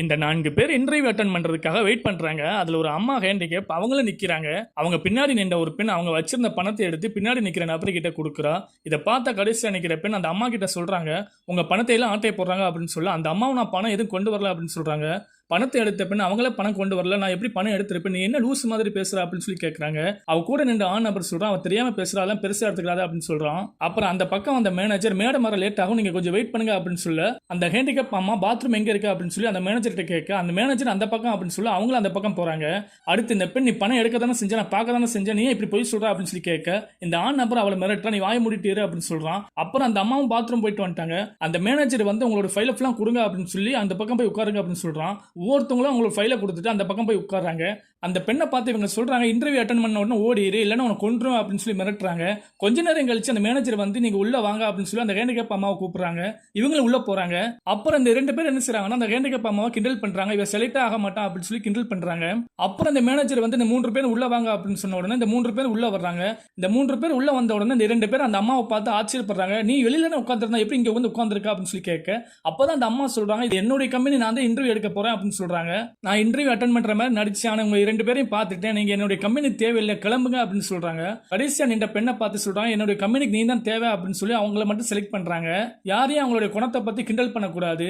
இந்த 4 பேர் interview attend பண்றதுக்காக வெயிட் பண்றாங்க. அதுல ஒரு அம்மா ஹேண்டிகேப் அவங்களும் நிக்கிறாங்க. அவங்க பின்னாடி நின்ற ஒரு பெண் அவங்க வச்சிருந்த பணத்தை எடுத்து பின்னாடி நிக்கிற நபர்கிட்ட குடுக்குறா. இத பார்த்த கடைசியா நிக்கிற பெண் அந்த அம்மா கிட்ட சொல்றாங்க, "உங்க பணத்தை எல்லாம் ஆட்டைய போடுறாங்க" அப்படின்னு சொல்ல, அந்த அம்மாவும் "நான் பணம் எதுவும் கொண்டு வரல" அப்படின்னு சொல்றாங்க. பணத்தை எடுத்த பெண் அவங்களே பணம் கொண்டு வரல, நான் எப்படி பணம் எடுத்திருப்பேன், நீ என்ன லூசு மாதிரி பேசுற அப்படின்னு சொல்லி கேட்கறாங்க. அவ கூட நின்ற ஆண் நபர் சொல்றான், அவ தெரியாம பேசுறா, அதெல்லாம் பெருசா எடுத்துக்கிறாத அப்படின்னு சொல்றான். அப்புறம் அந்த பக்கம் அந்த மேனேஜர் மேடம் வர லேட் ஆகும், நீங்க கொஞ்சம் வெயிட் பண்ணுங்க அப்படின்னு சொல்ல, அந்த ஹேண்டிகேப் அம்மா பாத்ரூம் எங்க இருக்கு அப்படின்னு சொல்லி அந்த மேனேஜர் கிட்ட கேட்க, அந்த மேனேஜர் அந்த பக்கம் அப்படின்னு சொல்ல அவங்களும் அந்த பக்கம் போறாங்க. அடுத்து இந்த பெண், நீ பணம் எடுக்க தானே செஞ்ச, நான் பார்க்க தானே செஞ்சேன், நீ ஏன் இப்படி போய் சொல்ற அப்படின்னு சொல்லி கேட்க, இந்த ஆண் நபர் அவளை மிரட்டுறா, நீ வாய மூடிட்டு இரு அப்படின்னு சொல்றான். அப்புறம் அந்த அம்மாவும் பாத்ரூம் போயிட்டு வந்துட்டாங்க. அந்த மேனேஜர் வந்து உங்களோட ஃபைல ஃபுல்லா கொடுங்க அப்படின்னு சொல்லி அந்த பக்கம் போய் உட்காருங்க அப்படின்னு சொல்றான். ஒவ்வொருத்தவங்களும் அவங்களோட ஃபைலை கொடுத்துட்டு அந்த பக்கம் போய் உட்கார்றாங்க. அந்த பெண்ணை பார்த்து இவங்க சொல்றாங்க, இன்டர்வியூ அட்டெண்ட் பண்ண உடனே ஓடிரு, இல்லைன்னா உனக்கு கொன்றுவேன் அப்படின்னு சொல்லி மிரட்டுறாங்க. கொஞ்ச நேரம் கழிச்சு அந்த மேனேஜர் வந்து நீங்க உள்ள வாங்க அப்படின்னு சொல்லி அந்த ஹேண்டிகேப் அம்மாவை கூப்பிடுறாங்க. இவங்களும் உள்ள போறாங்க. அப்புறம் இந்த 2 பேர் என்ன செய்றாங்கன்னா, அந்த ஹேண்டிகேப் அம்மாவை கிண்டல் பண்றாங்க, இவ செலக்ட் ஆக மாட்டான் அப்படின்னு சொல்லி கிண்டல் பண்றாங்க. அப்புறம் அந்த மேனேஜர் வந்து இந்த 3 பேர் உள்ள வாங்க அப்படின்னு சொன்ன உடனே இந்த 3 பேர் உள்ள வர்றாங்க. இந்த 3 பேர் உள்ள வந்த உடனே இந்த 2 பேர் அந்த அம்மாவை பார்த்து ஆச்சரியப்படுறாங்க, நீ வெளியில உட்காந்துருந்தா எப்படி இங்க வந்து உட்காந்துருக்கா அப்படின்னு சொல்லி கேட்க, அப்பதான் அந்த அம்மா சொல்றாங்க, இது என்னுடைய கம்பெனி, நான் தான் இன்டர்வியூ எடுக்க போறேன் அப்படின்னு சொல்றாங்க. நான் இன்டர்வியூ அட்டெண்ட் பண்ற மாதிரி நடிச்சு, ஆனா உங்க 2 பேரையும் பார்த்துட்டேன், நீங்க என்னுடைய கம்பெனி தேவையில்லை, கிளம்புங்க அப்படின்னு சொல்றாங்க. கடைசியா நின்ற பெண்ணை பார்த்து சொல்றாங்க, என்னுடைய கம்பெனிக்கு நீ தான் தேவை அப்படின்னு சொல்லி அவங்கள மட்டும் செலக்ட் பண்றாங்க. யாரையும் அவங்களுடைய குணத்தை பத்தி கிண்டல் பண்ணக்கூடாது.